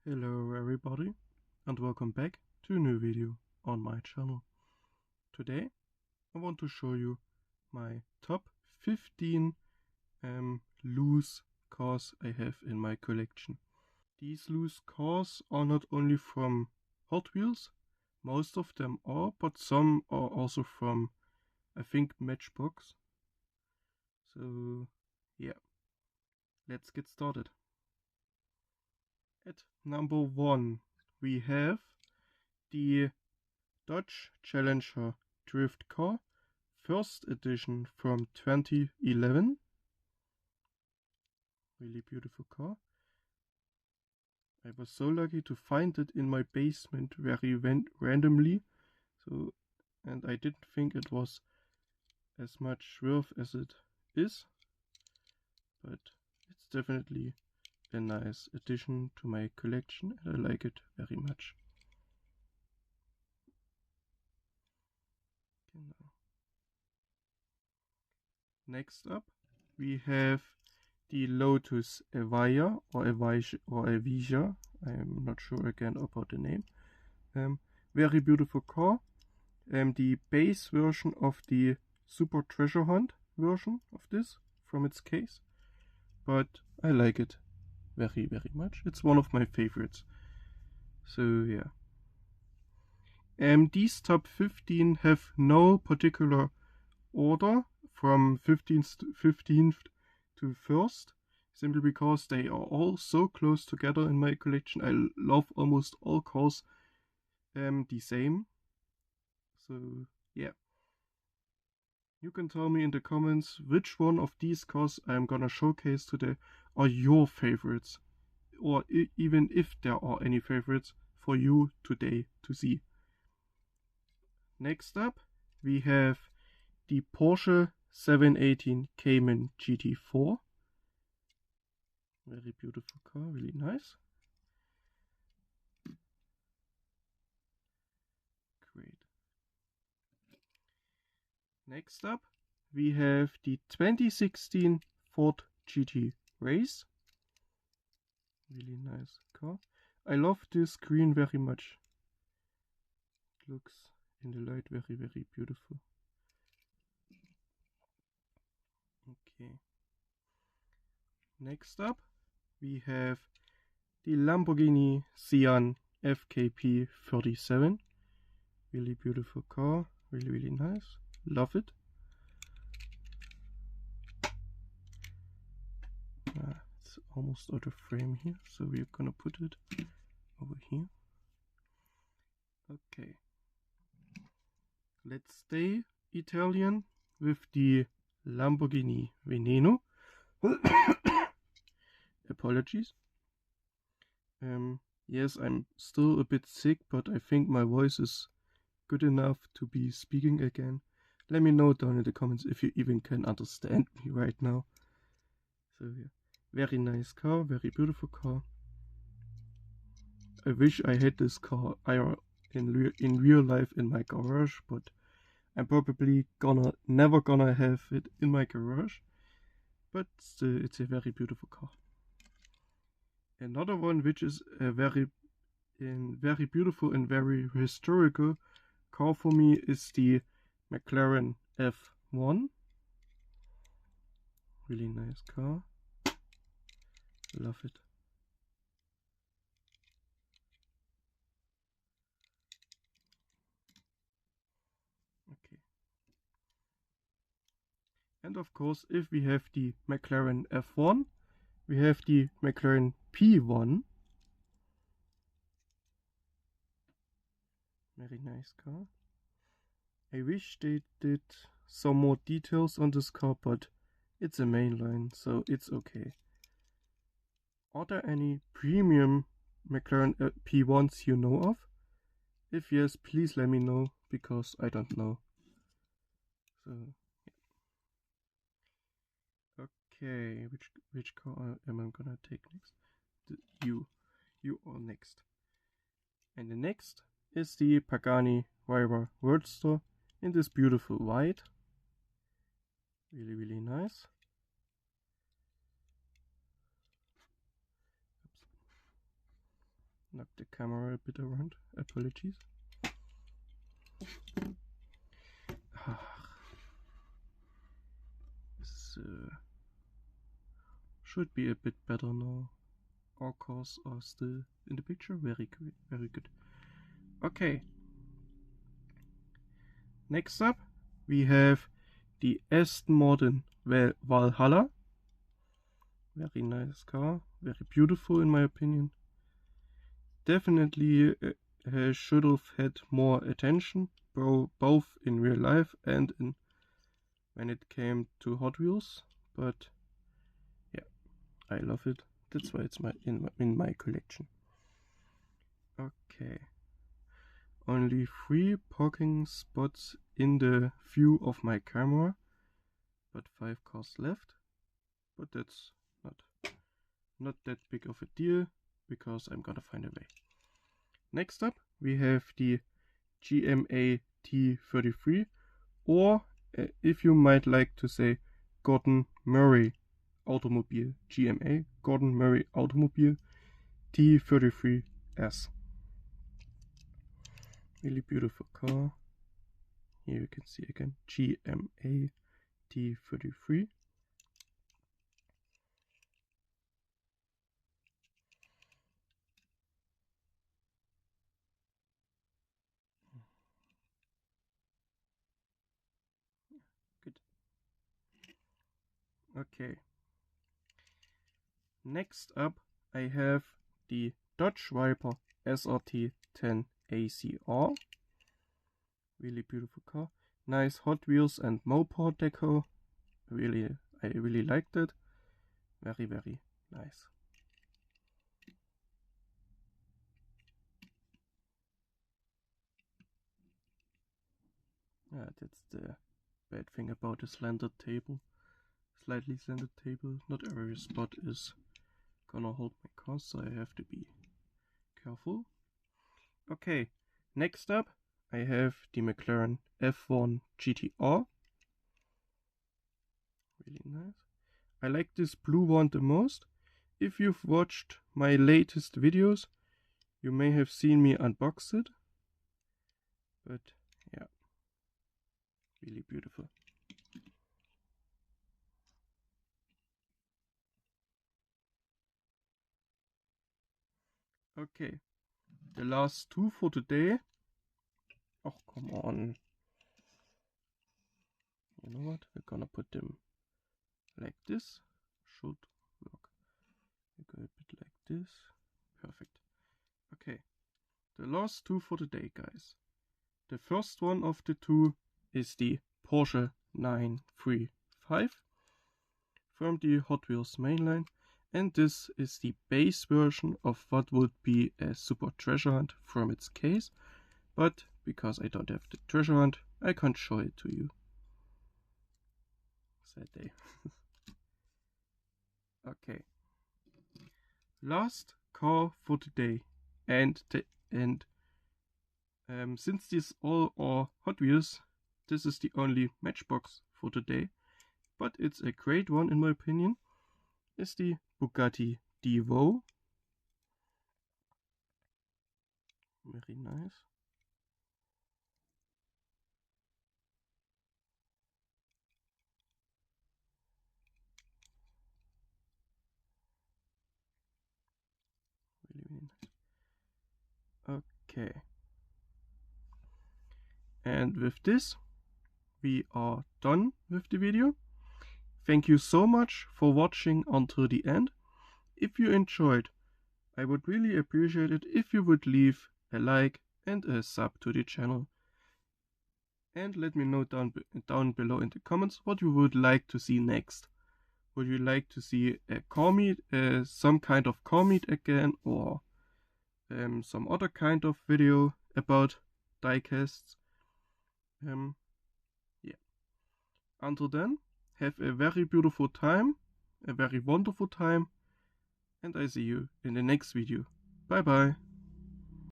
Hello everybody and welcome back to a new video on my channel. Today I want to show you my top 15 loose cars I have in my collection. These loose cars are not only from Hot Wheels, most of them are, but some are also from, I think, Matchbox. So yeah, let's get started. At number 1 we have the Dodge Challenger Drift Car, first edition from 2011. Really beautiful car. I was so lucky to find it in my basement very randomly, and I didn't think it was as much worth as it is, but it's definitely a nice addition to my collection and I like it very much. Next up we have the Lotus Evija or Evija. I'm not sure again about the name. Very beautiful car. The base version of the Super Treasure Hunt version of this from its case, but I like it very much. It's one of my favorites. So yeah. These top 15 have no particular order from 15th to 1st, simply because they are all so close together in my collection. I love almost all cars the same. So yeah. You can tell me in the comments which one of these cars I'm gonna showcase today are your favorites, or even if there are any favorites for you today to see. Next up we have the Porsche 718 Cayman GT4. Very beautiful car, really nice. Great. Next up we have the 2016 Ford GT Race. Really nice car. I love this green very much. It looks in the light very beautiful. Okay. Next up we have the Lamborghini Sian FKP 37. Really beautiful car, really nice. Love it. It's almost out of frame here, so we're gonna put it over here. Okay. Let's stay Italian with the Lamborghini Veneno. Apologies. Yes, I'm still a bit sick, but I think my voice is good enough to be speaking again. Let me know down in the comments if you even can understand me right now. So yeah, very nice car, very beautiful car. I wish I had this car in real life in my garage, but I'm probably never gonna have it in my garage. But it's a very beautiful car. Another one which is a very beautiful and very historical car for me is the McLaren F1. Really nice car. Love it. Okay. And of course, if we have the McLaren F1, we have the McLaren P1. Very nice car. I wish they did some more details on this car, but it's a mainline, so it's okay. Are there any premium McLaren P1s you know of? If yes, please let me know, because I don't know. So yeah. Okay, which car am I gonna take next? You are next. And the next is the Pagani Huayra Roadster in this beautiful white. Really nice. knock the camera a bit around. Apologies. So should be a bit better now. All cars are still in the picture. Very good, very good. Okay. Next up, we have the Aston Martin Valhalla. Very nice car, very beautiful in my opinion. Definitely should have had more attention, both in real life and when it came to Hot Wheels. But yeah, I love it. That's why it's in my collection. Okay. Only 3 parking spots in the view of my camera, but 5 cars left. But that's not that big of a deal, because I'm gonna find a way. Next up, we have the GMA T33, or if you might like to say, Gordon Murray Automobile. GMA, Gordon Murray Automobile T33S. Really beautiful car. Here you can see again GMA T33. Good. Okay. Next up, I have the Dodge Viper SRT 10 ACR. Really beautiful car. Nice Hot Wheels and Mopar deco. I really liked it. Very, very nice. Yeah, that's the bad thing about a slanted table. Slightly slanted table. Not every spot is gonna hold my car, so I have to be careful. Okay, next up I have the McLaren F1 GTR. Really nice. I like this blue one the most. If you've watched my latest videos, you may have seen me unbox it. But yeah, really beautiful. Okay, the last 2 for today. Oh, come on. You know what? We're gonna put them like this. Should work. We go a bit like this. Perfect. Okay, the last 2 for today, guys. The first one of the 2 is the Porsche 935 from the Hot Wheels mainline, and this is the base version of what would be a Super Treasure Hunt from its case, but because I don't have the Treasure Hunt, I can't show it to you. Sad day. Okay. Last car for today, and since these all are Hot Wheels, this is the only Matchbox for today, but it's a great one in my opinion, is the Bugatti Divo. Very nice. Really nice. Okay. And with this, we are done with the video. Thank you so much for watching until the end. If you enjoyed, I would really appreciate it if you would leave a like and a sub to the channel. And let me know down below in the comments what you would like to see next. Would you like to see a car meet, some kind of car meet again, or some other kind of video about diecasts? Yeah. Until then, have a very beautiful time, a very wonderful time, and I see you in the next video. Bye bye.